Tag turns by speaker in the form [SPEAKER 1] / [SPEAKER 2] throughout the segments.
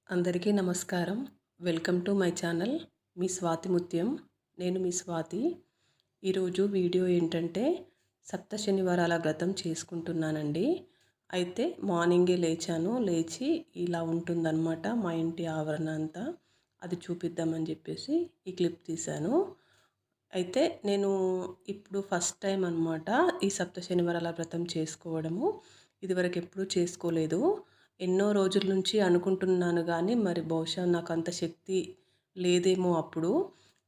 [SPEAKER 1] అందరికీ నమస్కారం. Welcome to my channel మీ స్వాతి ముత్యం. నేను మీ స్వాతి. ఈరోజు వీడియో ఏంటంటే సప్త శనివారాల వ్రతం చేసుకుంటున్నానండి. అయితే మార్నింగే లేచాను. లేచి ఇలా ఉంటుందన్నమాట మా ఇంటి ఆవరణ అంతా. అది చూపిద్దామని చెప్పేసి ఈ క్లిప్ తీశాను. అయితే నేను ఇప్పుడు ఫస్ట్ టైం అనమాట ఈ సప్త శనివారాల వ్రతం చేసుకోవడము. ఇదివరకు ఎప్పుడూ చేసుకోలేదు. ఎన్నో రోజుల నుంచి అనుకుంటున్నాను కానీ మరి బహుశా నాకు అంత శక్తి లేదేమో అప్పుడు.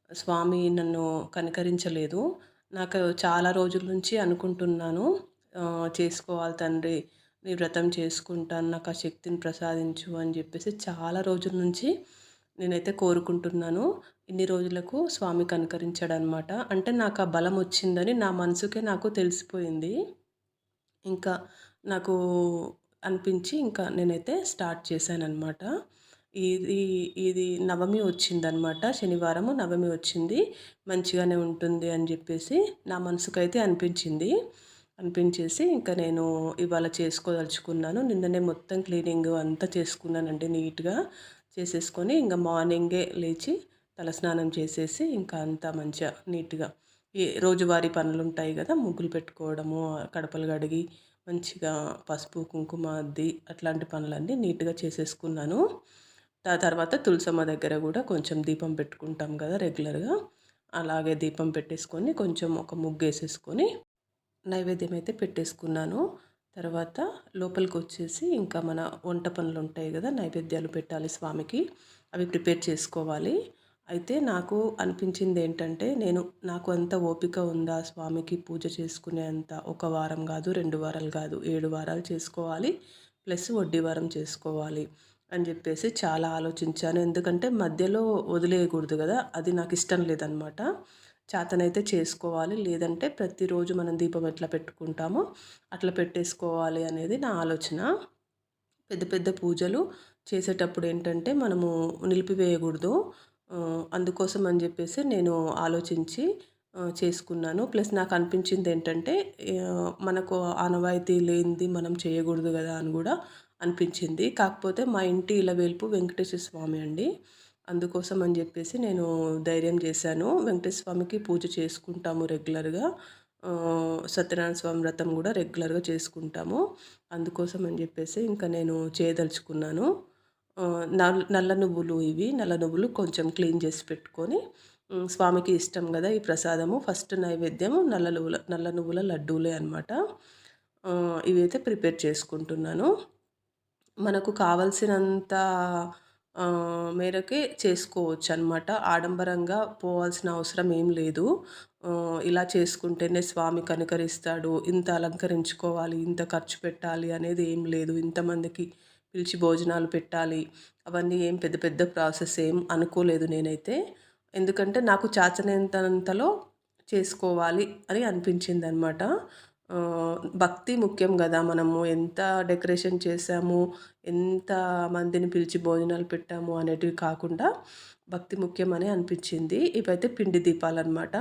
[SPEAKER 1] స్వామి నన్ను కనికరించలేదు. నాకు చాలా రోజుల నుంచి అనుకుంటున్నాను, చేసుకోవాలి తండ్రి, నీ వ్రతం చేసుకుంటాను, నాకు ఆ శక్తిని ప్రసాదించు అని చెప్పేసి చాలా రోజుల నుంచి నేనైతే కోరుకుంటున్నాను. ఇన్ని రోజులకు స్వామి కనికరించాడనమాట. అంటే నాకు ఆ బలం వచ్చిందని నా మనసుకే నాకు తెలిసిపోయింది. ఇంకా నాకు అనిపించి ఇంకా నేనైతే స్టార్ట్ చేశాననమాట. ఇది ఇది నవమి వచ్చిందనమాట. శనివారము నవమి వచ్చింది. మంచిగానే ఉంటుంది అని చెప్పేసి నా మనసుకైతే అనిపించేసి ఇంకా నేను ఇవాళ చేసుకోదలుచుకున్నాను. నిన్ననే మొత్తం క్లీనింగ్ అంతా చేసుకున్నానండి. నీట్గా చేసేసుకొని ఇంకా మార్నింగే లేచి తలస్నానం చేసేసి ఇంకా అంతా మంచిగా నీట్గా ఈ రోజువారీ పనులు ఉంటాయి కదా, ముగ్గులు పెట్టుకోవడము, కడపలు కడిగి మంచిగా పసుపు కుంకుమ అద్ది అట్లాంటి పనులన్నీ నీట్గా చేసేసుకున్నాను. తర్వాత తులసమ్మ దగ్గర కూడా కొంచెం దీపం పెట్టుకుంటాం కదా రెగ్యులర్గా, అలాగే దీపం పెట్టేసుకొని కొంచెం ఒక ముగ్గు వేసేసుకొని నైవేద్యం అయితే పెట్టేసుకున్నాను. తర్వాత లోపలికి వచ్చేసి ఇంకా మన వంట పనులు ఉంటాయి కదా, నైవేద్యాలు పెట్టాలి స్వామికి, అవి ప్రిపేర్ చేసుకోవాలి. అయితే నాకు అనిపించింది ఏంటంటే నాకు అంత ఓపిక ఉందా స్వామికి పూజ చేసుకునే అంత? ఒక వారం కాదు, 2 వారాలు కాదు, 7 వారాలు చేసుకోవాలి, ప్లస్ వడ్డీ వారం చేసుకోవాలి అని చెప్పేసి చాలా ఆలోచించాను. ఎందుకంటే మధ్యలో వదిలేయకూడదు కదా, అది నాకు ఇష్టం లేదనమాట. చేతనైతే చేసుకోవాలి, లేదంటే ప్రతిరోజు మనం దీపం ఎట్లా పెట్టుకుంటామో అట్లా పెట్టేసుకోవాలి అనేది నా ఆలోచన. పెద్ద పెద్ద పూజలు చేసేటప్పుడు ఏంటంటే మనము నిలిపివేయకూడదు. అందుకోసం అని చెప్పేసి నేను ఆలోచించి చేసుకున్నాను. ప్లస్ నాకు అనిపించింది ఏంటంటే మనకు ఆనవాయితీ లేనిది మనం చేయకూడదు కదా అని కూడా అనిపించింది. కాకపోతే మా ఇంటి ఇలవేల్పు వెంకటేశ్వర స్వామి అండి. అందుకోసం అని చెప్పేసి నేను ధైర్యం చేశాను. వెంకటేశ్వర స్వామికి పూజ చేసుకుంటాము రెగ్యులర్గా. సత్యనారాయణ స్వామి వ్రతం కూడా రెగ్యులర్గా చేసుకుంటాము. అందుకోసం అని చెప్పేసి ఇంకా నేను చేయదలుచుకున్నాను. నల్ల నువ్వులు, ఇవి నల్ల నువ్వులు కొంచెం క్లీన్ చేసి పెట్టుకొని, స్వామికి ఇష్టం కదా ఈ ప్రసాదము. ఫస్ట్ నైవేద్యము నల్ల నువ్వుల లడ్డూలే అనమాట. ఇవైతే ప్రిపేర్ చేసుకుంటున్నాను. మనకు కావలసినంత మేరకే చేసుకోవచ్చు అనమాట. ఆడంబరంగా పోవాల్సిన అవసరం ఏం లేదు. ఇలా చేసుకుంటేనే స్వామి కనికరిస్తాడు, ఇంత అలంకరించుకోవాలి, ఇంత ఖర్చు పెట్టాలి అనేది ఏం లేదు. ఇంతమందికి పిలిచి భోజనాలు పెట్టాలి, అవన్నీ ఏం పెద్ద పెద్ద ప్రాసెస్ ఏం అనుకోలేదు నేనైతే. ఎందుకంటే నాకు చాచనేంతలో చేసుకోవాలి అని అనిపించింది అనమాట. భక్తి ముఖ్యం కదా, మనము ఎంత డెకరేషన్ చేసాము, ఎంత మందిని పిలిచి భోజనాలు పెట్టాము అనేటివి కాకుండా భక్తి ముఖ్యమని అనిపించింది. ఇవైతే పిండి దీపాలన్నమాట.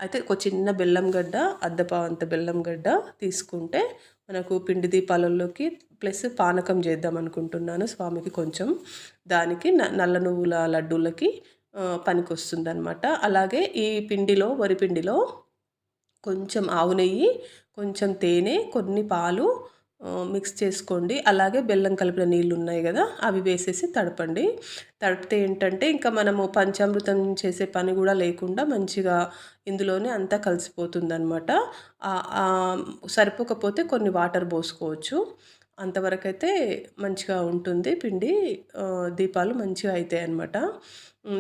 [SPEAKER 1] అయితే ఒక చిన్న బెల్లం గడ్డ, అద్దపావంత బెల్లం గడ్డ తీసుకుంటే మనకు పిండి దీపాలలోకి ప్లస్ పానకం చేద్దాం అనుకుంటున్నాను స్వామికి కొంచెం. దానికి నల్ల నువ్వుల లడ్డూలకి పనికొస్తుంది అనమాట. అలాగే ఈ పిండిలో, వరిపిండిలో కొంచెం ఆవు నెయ్యి, కొంచెం తేనె, కొన్ని పాలు మిక్స్ చేసుకోండి. అలాగే బెల్లం కలిపిన నీళ్ళు ఉన్నాయి కదా, అవి వేసేసి తడపండి. తడిపితే ఏంటంటే ఇంకా మనము పంచామృతం చేసే పని కూడా లేకుండా మంచిగా ఇందులోనే అంతా కలిసిపోతుందన్నమాట. సరిపోకపోతే కొన్ని వాటర్ పోసుకోవచ్చు. అంతవరకైతే మంచిగా ఉంటుంది పిండి. దీపాలు మంచిగా అవుతాయి అన్నమాట.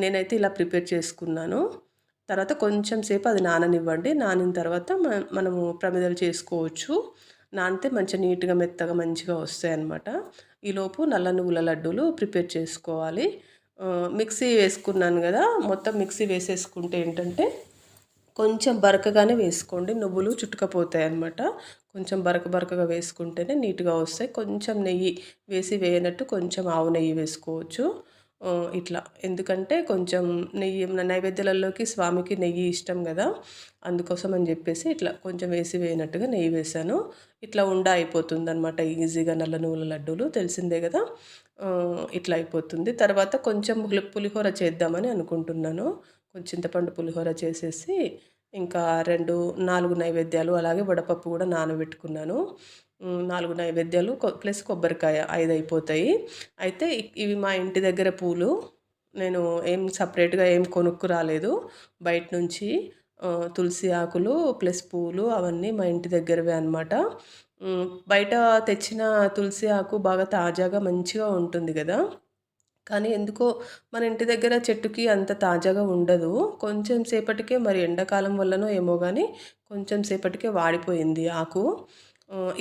[SPEAKER 1] నేనైతే ఇలా ప్రిపేర్ చేసుకున్నాను. తర్వాత కొంచెం సేపు అది నాననివ్వండి. నానిన తర్వాత మనము ప్రమిదలు చేసుకోవచ్చు. నానితే మంచిగా నీట్గా మెత్తగా మంచిగా వస్తాయి అన్నమాట. ఈలోపు నల్ల నువ్వుల లడ్డూలు ప్రిపేర్ చేసుకోవాలి. మిక్సీ వేసుకున్నాను కదా, మొత్తం మిక్సీ వేసేసుకుంటే ఏంటంటే కొంచెం బరకగానే వేసుకోండి, నువ్వులు చుట్టుకపోతాయి అన్నమాట. కొంచెం బరకగా వేసుకుంటేనే నీట్గా వస్తాయి. కొంచెం నెయ్యి వేసి వేయనట్టు కొంచెం ఆవు నెయ్యి వేసుకోవచ్చు. ఇట్లా ఎందుకంటే కొంచెం నెయ్యి నైవేద్యాలలోకి స్వామికి నెయ్యి ఇష్టం కదా, అందుకోసం అని చెప్పేసి ఇట్లా కొంచెం వేసినట్టుగా నెయ్యి వేసాను. ఇట్లా అయిపోతుంది అనమాట ఈజీగా. నల్ల నువ్వుల లడ్డూలు తెలిసిందే కదా. ఇట్లా అయిపోతుంది. తర్వాత కొంచెం పులిహోర చేద్దామని అనుకుంటున్నాను. కొంచెం చింతపండు పులిహోర చేసేసి ఇంకా 4 నైవేద్యాలు, అలాగే వడపప్పు కూడా నానబెట్టుకున్నాను. 4 నైవేద్యాలు ప్లస్ కొబ్బరికాయ 5 అయిపోతాయి. అయితే ఇవి మా ఇంటి దగ్గర పూలు. నేను ఏం సపరేట్గా ఏం కొనుక్కు రాలేదు బయట నుంచి. తులసి ఆకులు ప్లస్ పూలు అవన్నీ మా ఇంటి దగ్గరవే అనమాట. బయట తెచ్చిన తులసి ఆకు బాగా తాజాగా మంచిగా ఉంటుంది కదా, కానీ ఎందుకో మన ఇంటి దగ్గర చెట్టుకి అంత తాజాగా ఉండదు. కొంచెం సేపటికే, మరి ఎండాకాలం వల్లనో ఏమో కానీ కొంచెం సేపటికే వాడిపోయింది ఆకు.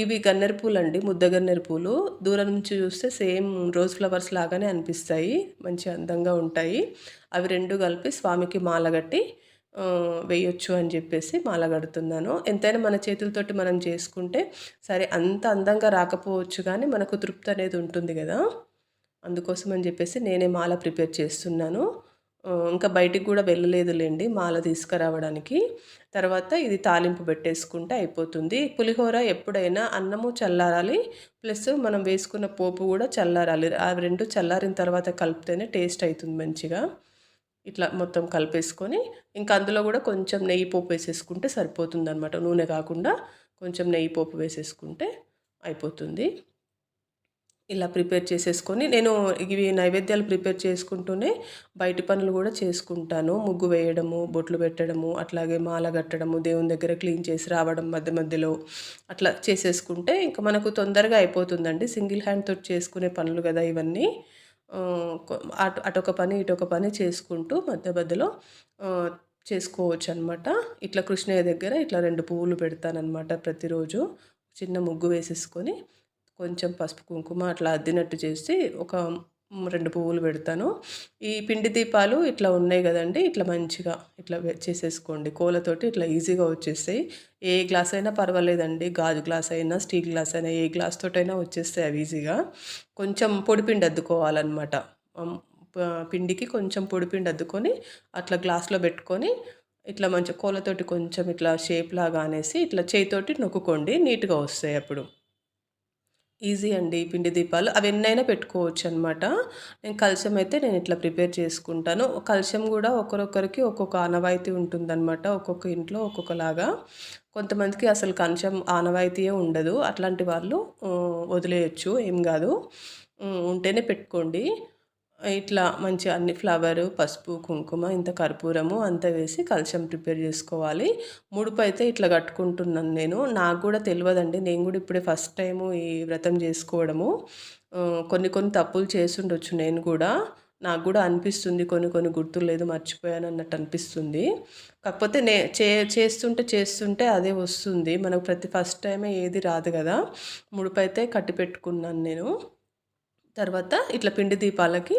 [SPEAKER 1] ఇవి గన్నేరు పూలండి, ముద్ద గన్నేరు పూలు. దూరం నుంచి చూస్తే సేమ్ రోజ్ ఫ్లవర్స్ లాగానే అనిపిస్తాయి, మంచి అందంగా ఉంటాయి. అవి 2 కలిపి స్వామికి మాల కట్టి వేయొచ్చు అని చెప్పేసి మాల కడుతున్నాను. ఎంతైనా మన చేతులతోటి మనం చేసుకుంటే సరే, అంత అందంగా రాకపోవచ్చు కానీ మనకు తృప్తి అనేది ఉంటుంది కదా, అందుకోసం అని చెప్పేసి నేనే మాల ప్రిపేర్ చేస్తున్నాను. ఇంకా బయటికి కూడా వెళ్ళలేదులేండి మాల తీసుకురావడానికి. తర్వాత ఇది తాలింపు పెట్టేసుకుంటే అయిపోతుంది. పులిహోర ఎప్పుడైనా అన్నము చల్లారాలి, ప్లస్ మనం వేసుకున్న పోపు కూడా చల్లారాలి. అవి 2 చల్లారిన తర్వాత కలిపితేనే టేస్ట్ అవుతుంది మంచిగా. ఇట్లా మొత్తం కలిపేసుకొని ఇంకా అందులో కూడా కొంచెం నెయ్యి పోపు వేసేసుకుంటే సరిపోతుంది అనమాట. నూనె కాకుండా కొంచెం నెయ్యి పోపు వేసేసుకుంటే అయిపోతుంది. ఇలా ప్రిపేర్ చేసేసుకొని నేను ఇవి నైవేద్యాలు ప్రిపేర్ చేసుకుంటూనే బయటి పనులు కూడా చేసుకుంటాను. ముగ్గు వేయడము, బొట్లు పెట్టడము, అట్లాగే మాల కట్టడము, దేవుని దగ్గర క్లీన్ చేసి రావడం మధ్య మధ్యలో అట్లా చేసేసుకుంటే ఇంకా మనకు తొందరగా అయిపోతుందండి. సింగిల్ హ్యాండ్ తోటి చేసుకునే పనులు కదా ఇవన్నీ. అటొక పని ఇటొక పని చేసుకుంటూ మధ్య మధ్యలో చేసుకోవచ్చు అనమాట. ఇట్లా కృష్ణయ్య దగ్గర ఇట్లా 2 పువ్వులు పెడతానమాట ప్రతిరోజు. చిన్న ముగ్గు వేసేసుకొని కొంచెం పసుపు కుంకుమ అట్లా అద్దినట్టు చేసి ఒక 2 పువ్వులు పెడతాను. ఈ పిండి దీపాలు ఇట్లా ఉన్నాయి కదండి, ఇట్లా మంచిగా ఇట్లా చేసేసుకోండి. కోలతోటి ఇట్లా ఈజీగా వచ్చేస్తాయి. ఏ గ్లాస్ అయినా పర్వాలేదండి, గాజు గ్లాస్ అయినా స్టీల్ గ్లాస్ అయినా ఏ గ్లాస్ తోటైనా వచ్చేస్తాయి అవి ఈజీగా. కొంచెం పొడిపిండి అద్దుకోవాలన్నమాట. పిండికి కొంచెం పొడిపిండి అద్దుకొని అట్లా గ్లాస్లో పెట్టుకొని ఇట్లా మంచి కోలతోటి కొంచెం ఇట్లా షేప్ లాగా అనేసి ఇట్లా చేయితోటి నొక్కుకోండి, నీట్గా వస్తాయి అప్పుడు. ఈజీ అండి పిండి దీపాలు. అవి ఎన్నైనా పెట్టుకోవచ్చు అనమాట. నేను కలశం అయితే నేను ఇట్లా ప్రిపేర్ చేసుకుంటాను. కలశం కూడా ఒకరొకరికి ఒక్కొక్క ఆనవాయితీ ఉంటుందన్నమాట. ఒక్కొక్క ఇంట్లో ఒక్కొక్కలాగా. కొంతమందికి అసలు కలశం ఆనవాయితీయే ఉండదు. అట్లాంటి వాళ్ళు వదిలేయచ్చు, ఏం కాదు. ఉంటేనే పెట్టుకోండి. ఇట్లా మంచి అన్ని ఫ్లవరు, పసుపు, కుంకుమ, ఇంత కర్పూరము అంతా వేసి కలశం ప్రిపేర్ చేసుకోవాలి. ముడుపు అయితే ఇట్లా కట్టుకుంటున్నాను నేను. నాకు కూడా తెలియదండి, నేను కూడా ఇప్పుడే ఫస్ట్ టైము ఈ వ్రతం చేసుకోవడము. కొన్ని కొన్ని తప్పులు చేసుండొచ్చు నేను కూడా. నాకు కూడా అనిపిస్తుంది కొన్ని కొన్ని గుర్తులేదు, మర్చిపోయాను అన్నట్టు అనిపిస్తుంది. కాకపోతే చేస్తుంటే చేస్తుంటే అదే వస్తుంది మనకు. ఫస్ట్ టైమే ఏది రాదు కదా. ముడుపు అయితే కట్టి పెట్టుకున్నాను నేను. తర్వాత ఇట్లా పిండి దీపాలకి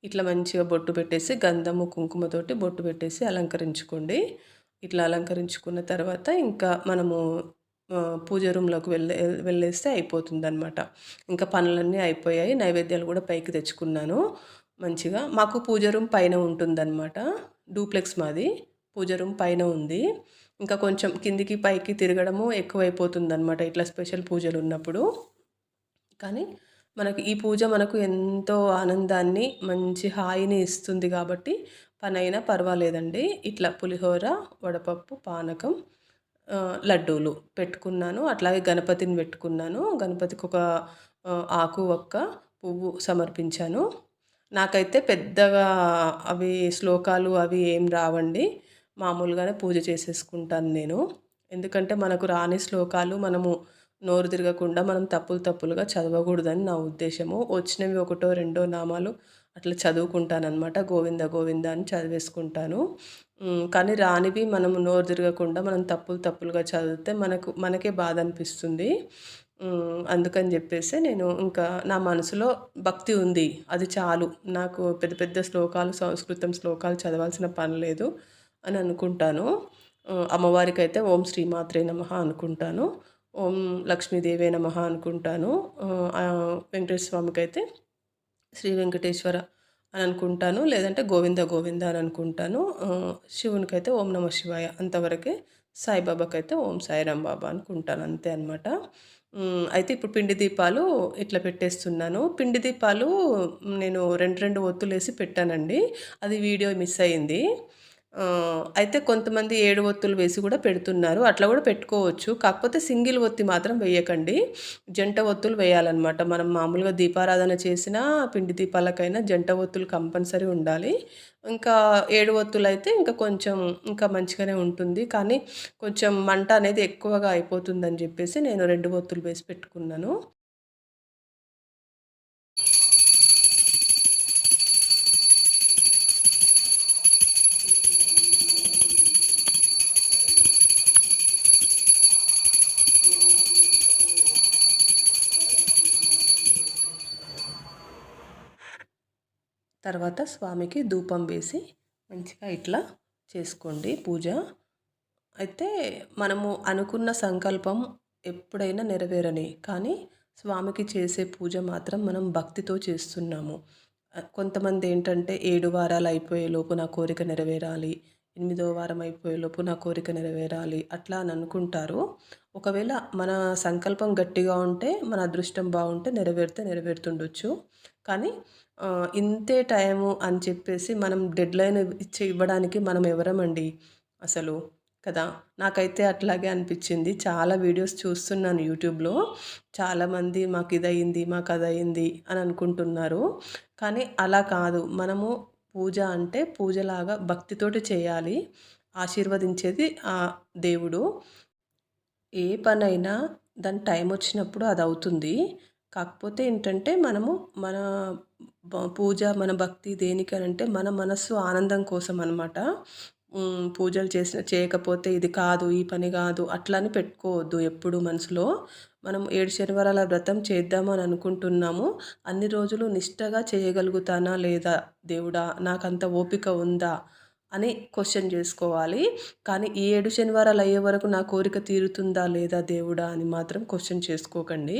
[SPEAKER 1] ఇట్లా మంచిగా బొట్టు పెట్టేసి గంధము కుంకుమతోటి బొట్టు పెట్టేసి అలంకరించుకోండి. ఇట్లా అలంకరించుకున్న తర్వాత ఇంకా మనము పూజ రూమ్లోకి వెళ్ళేస్తే అయిపోతుందన్నమాట. ఇంకా పనులన్నీ అయిపోయాయి. నైవేద్యాలు కూడా పైకి తెచ్చుకున్నాను మంచిగా. మాకు పూజ రూమ్ పైన ఉంటుందన్నమాట. డూప్లెక్స్ మాది. పూజ రూమ్ పైన ఉంది. ఇంకా కొంచెం కిందికి పైకి తిరగడము ఎక్కువైపోతుందన్నమాట ఇట్లా స్పెషల్ పూజలు ఉన్నప్పుడు. కానీ మనకు ఈ పూజ మనకు ఎంతో ఆనందాన్ని, మంచి హాయిని ఇస్తుంది కాబట్టి పనైనా పర్వాలేదండి. ఇట్లా పులిహోర, వడపప్పు, పానకం, లడ్డూలు పెట్టుకున్నాను. అట్లాగే గణపతిని పెట్టుకున్నాను. గణపతికి ఒక ఆకు, ఒక్క పువ్వు సమర్పించాను. నాకైతే పెద్దగా అవి శ్లోకాలు అవి ఏం రావండి. మామూలుగానే పూజ చేసేసుకుంటాను నేను. ఎందుకంటే మనకు రాని శ్లోకాలు మనము నోరు తిరగకుండా మనం తప్పులుగా చదవకూడదని నా ఉద్దేశము. వచ్చినవి ఒకటో రెండో నామాలు అట్లా చదువుకుంటానన్నమాట. గోవింద గోవింద అని చదివేసుకుంటాను. కానీ రానివి మనం నోరు తిరగకుండా మనం తప్పులుగా చదివితే మనకే బాధ అనిపిస్తుంది. అందుకని చెప్పేసి నేను ఇంకా నా మనసులో భక్తి ఉంది, అది చాలు నాకు. పెద్ద పెద్ద శ్లోకాలు, సంస్కృతం శ్లోకాలు చదవాల్సిన పని లేదు అని అనుకుంటాను. అమ్మవారికి అయితే ఓం శ్రీమాత్రే నమః అనుకుంటాను. ఓం లక్ష్మీదేవే నమః అనుకుంటాను. వెంకటేశ్వర స్వామికి అయితే శ్రీ వెంకటేశ్వర అని అనుకుంటాను, లేదంటే గోవింద గోవింద అని అనుకుంటాను. శివునికైతే ఓం నమ శివాయ అంతవరకే, సాయిబాబాకైతే ఓం సాయిరాం బాబా అనుకుంటాను, అంతే అనమాట. అయితే ఇప్పుడు పిండి దీపాలు ఇట్లా పెట్టేస్తున్నాను. పిండి దీపాలు నేను 2 ఒత్తులేసి పెట్టానండి. అది వీడియో మిస్ అయింది. అయితే కొంతమంది 7 ఒత్తులు వేసి కూడా పెడుతున్నారు. అట్లా కూడా పెట్టుకోవచ్చు. కాకపోతే సింగిల్ ఒత్తి మాత్రం వేయకండి. జంట ఒత్తులు వేయాలన్నమాట. మనం మామూలుగా దీపారాధన చేసినా, పిండి దీపాలకైనా జంట ఒత్తులు కంపల్సరీ ఉండాలి. ఇంకా 7 ఒత్తులైతే ఇంకా కొంచెం ఇంకా మంచిగానే ఉంటుంది. కానీ కొంచెం మంట అనేది ఎక్కువగా అయిపోతుందని చెప్పేసి నేను 2 ఒత్తులు వేసి పెట్టుకున్నాను. తర్వాత స్వామికి ధూపం వేసి మంచిగా ఇట్లా చేసుకోండి పూజ. అయితే మనము అనుకున్న సంకల్పం ఎప్పుడైనా నెరవేరని, కానీ స్వామికి చేసే పూజ మాత్రం మనం భక్తితో చేస్తున్నాము. కొంతమంది ఏంటంటే 7 వారాలు అయిపోయేలోపు నా కోరిక నెరవేరాలి, 8వ వారం అయిపోయేలోపు నా కోరిక నెరవేరాలి అట్లా అని అనుకుంటారు. ఒకవేళ మన సంకల్పం గట్టిగా ఉంటే, మన అదృష్టం బాగుంటే నెరవేరితే నెరవేరుతుండొచ్చు. కానీ ఇంతే టైము అని చెప్పేసి మనం డెడ్లైన్ ఇవ్వడానికి మనం ఎవరమండి అసలు, కదా. నాకైతే అట్లాగే అనిపించింది. చాలా వీడియోస్ చూస్తున్నాను యూట్యూబ్లో. చాలామంది మాకు ఇదయింది, మాకు అదయింది అని అనుకుంటున్నారు. కానీ అలా కాదు. మనము పూజ అంటే పూజలాగా భక్తితోటి చేయాలి. ఆశీర్వదించేది ఆ దేవుడు. ఏ పనైనా దాని టైం వచ్చినప్పుడు అది అవుతుంది. కాకపోతే ఏంటంటే మనము మన పూజ, మన భక్తి దేనికనంటే మన మనస్సు ఆనందం కోసం అనమాట. పూజలు చేయకపోతే ఇది కాదు, ఈ పని కాదు అట్లా అని పెట్టుకోవద్దు ఎప్పుడు మనసులో. మనం 7 శనివారాల వ్రతం చేద్దాము అని అనుకుంటున్నాము. అన్ని రోజులు నిష్టగా చేయగలుగుతానా లేదా దేవుడా, నాకంత ఓపిక ఉందా అని క్వశ్చన్ చేసుకోవాలి. కానీ ఈ 7 శనివారాలు అయ్యే వరకు నా కోరిక తీరుతుందా లేదా దేవుడా అని మాత్రం క్వశ్చన్ చేసుకోకండి.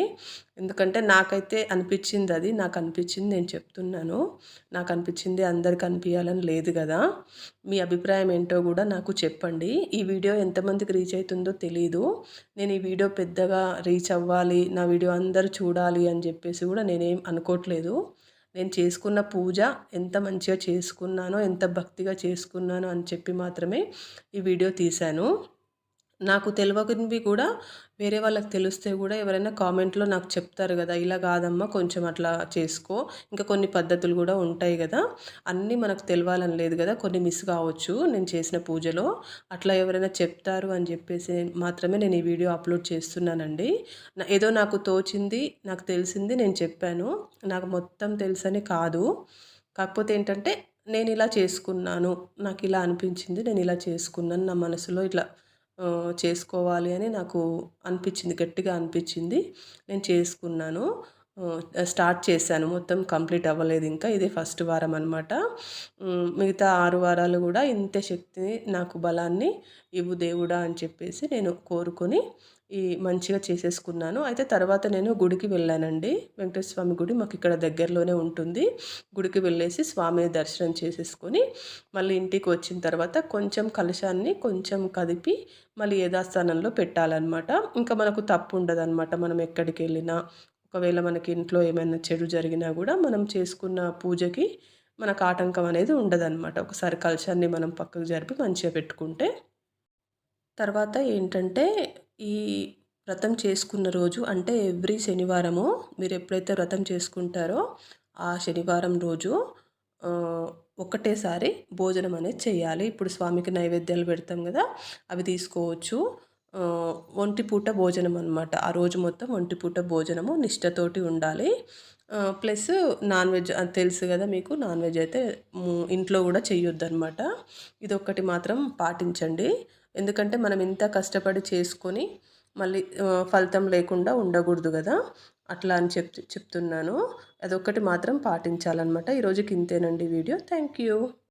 [SPEAKER 1] ఎందుకంటే నాకైతే అనిపించింది, అది నాకు అనిపించింది నేను చెప్తున్నాను. నాకు అనిపించింది అందరికి అనిపించాలని లేదు కదా. మీ అభిప్రాయం ఏంటో కూడా నాకు చెప్పండి. ఈ వీడియో ఎంతమందికి రీచ్ అవుతుందో తెలీదు. నేను ఈ వీడియో పెద్దగా రీచ్ అవ్వాలి, నా వీడియో అందరూ చూడాలి అని చెప్పేసి కూడా నేనేం అనుకోవట్లేదు. నేను చేసుకున్న పూజ ఎంత మంచిగా చేసుకున్నానో, ఎంత భక్తిగా చేసుకున్నానో అని చెప్పి మాత్రమే ఈ వీడియో తీశాను. నాకు తెలియనివి కూడా వేరే వాళ్ళకి తెలిస్తే కూడా ఎవరైనా కామెంట్లో నాకు చెప్తారు కదా, ఇలా కాదమ్మా కొంచెం అట్లా చేసుకో, ఇంకా కొన్ని పద్ధతులు కూడా ఉంటాయి కదా. అన్నీ మనకు తెలవాలని లేదు కదా, కొన్ని మిస్ కావచ్చు నేను చేసిన పూజలో. అట్లా ఎవరైనా చెప్తారు అని చెప్పేసి మాత్రమే నేను ఈ వీడియో అప్లోడ్ చేస్తున్నానండి. ఏదో నాకు తోచింది, నాకు తెలిసింది నేను చెప్పాను. నాకు మొత్తం తెలుసని కాదు. కాకపోతే ఏంటంటే నేను ఇలా చేసుకున్నాను, నాకు ఇలా అనిపించింది, నేను ఇలా చేసుకున్నాను, నా మనసులో ఇట్లా చేసుకోవాలి అని నాకు అనిపించింది, గట్టిగా అనిపించింది, నేను చేసుకున్నాను. స్టార్ట్ చేశాను, మొత్తం కంప్లీట్ అవ్వలేదు ఇంకా, ఇదే ఫస్ట్ వారం అనమాట. మిగతా 6 వారాలు కూడా ఇంతే శక్తిని, నాకు బలాన్ని ఇవ్వు దేవుడా అని చెప్పేసి నేను కోరుకొని మంచిగా చేసేసుకున్నాను. అయితే తర్వాత నేను గుడికి వెళ్ళానండి. వెంకటేశ్వర స్వామి గుడి మాకు ఇక్కడ దగ్గరలోనే ఉంటుంది. గుడికి వెళ్ళేసి స్వామిని దర్శనం చేసేసుకొని మళ్ళీ ఇంటికి వచ్చిన తర్వాత కొంచెం కలశాన్ని కొంచెం కదిపి మళ్ళీ యథాస్థానంలో పెట్టాలన్నమాట. ఇంకా మనకు తప్పు ఉండదన్నమాట. మనం ఎక్కడికి వెళ్ళినా, ఒకవేళ మనకి ఇంట్లో ఏమైనా చెడు జరిగినా కూడా మనం చేసుకున్న పూజకి మనకు ఆటంకం అనేది ఉండదన్నమాట. ఒకసారి కలశాన్ని మనం పక్కకు జరిపి మంచిగా పెట్టుకుంటే. తర్వాత ఏంటంటే ఈ వ్రతం చేసుకున్న రోజు అంటే ఎవ్రీ శనివారము మీరు ఎప్పుడైతే వ్రతం చేసుకుంటారో ఆ శనివారం రోజు ఒకటేసారి భోజనం అనేది చేయాలి. ఇప్పుడు స్వామికి నైవేద్యాలు పెడతాం కదా, అవి తీసుకోవచ్చు. ఒంటిపూట భోజనం అనమాట. ఆ రోజు మొత్తం ఒంటిపూట భోజనము నిష్టతోటి ఉండాలి. ప్లస్ నాన్ వెజ్ అది తెలుసు కదా మీకు, నాన్ వెజ్ అయితే ఇంట్లో కూడా చేయొద్దు అనమాట. ఇదొక్కటి మాత్రం పాటించండి. ఎందుకంటే మనం ఇంత కష్టపడి చేసుకొని మళ్ళీ ఫలితం లేకుండా ఉండకూడదు కదా, అట్లా అని చెప్తున్నాను. అదొక్కటి మాత్రం పాటించాలన్నమాట. ఈరోజుకి ఇంతేనండి వీడియో. Thank you.